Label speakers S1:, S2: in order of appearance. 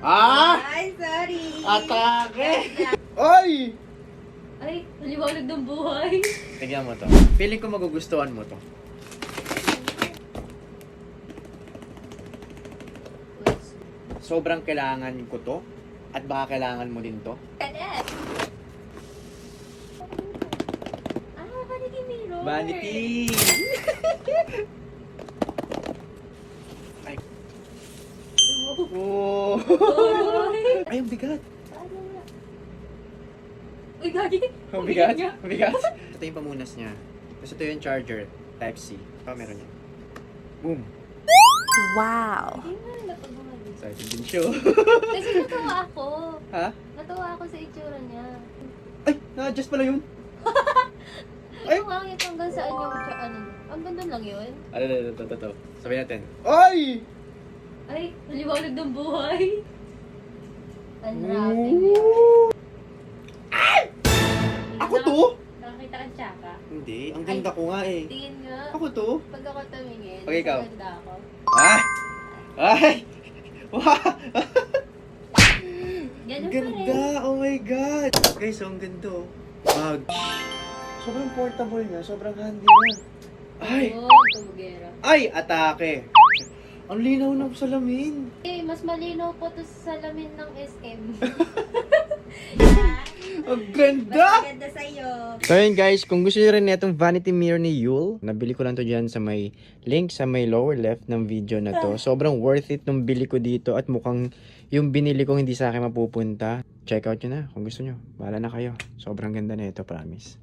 S1: Ah!
S2: Ay, sorry.
S1: Atake! Ay!
S2: Ay, maliwanag ng buhay.
S1: Tignan mo to. Feeling ko magugustuhan mo to. Sobrang kailangan ko to. At baka kailangan mo din to.
S2: Kanet. Vanity mirror.
S1: Vanity! Ay. Oh! Ay, ang bigat.
S2: Ano nga? Uy, gagi.
S1: Ang bigat? Ang bigat? Ito yung pamunas niya. Tapos ito yung charger. Type-C. Oh, meron yan. Boom!
S3: Wow.
S2: Hindi nga napagawa din.
S1: Excited din siya.
S2: Kasi natuwa ako.
S1: Ha?
S2: Natuwa ako sa itsura niya.
S1: Ay! Na-adjust pala yun. Ay!
S2: Ito nga, ito hanggang saan yung ano. Ang ganda lang yun.
S1: Ito. Sabihin natin. Ay!
S2: Ay, maliwanag ng buhay. Unwrapping yun.
S1: Ooh! Ako to?
S2: Nakakita kang tsaka.
S1: Hindi. Ang ganda ko nga eh.
S2: Tingin nga.
S1: Ako to?
S2: Pag ako tumingin,
S1: Okay, ikaw.
S2: mas maganda ako.
S1: Ah! Ay! Wow!
S2: Ganun
S1: Ang
S2: pa rin.
S1: ganda! Oh my God! Guys, ang ganda oh. Bag. Sobrang portable niya. Sobrang handy niya. Ay!
S2: Oo, tumugera.
S1: Ay! Atake! Ang linaw ng salamin.
S2: Eh, mas malinaw po to sa salamin ng SM.
S1: Ang ganda!
S2: Maganda sa'yo.
S1: So yun guys, kung gusto nyo rin itong vanity mirror ni Yule, nabili ko lang to dyan sa may link sa may lower left ng video na to. Sobrang worth it nung bili ko dito at mukhang yung binili ko hindi sa akin mapupunta. Check out nyo na kung gusto nyo. Bahala na kayo. Sobrang ganda na ito, promise.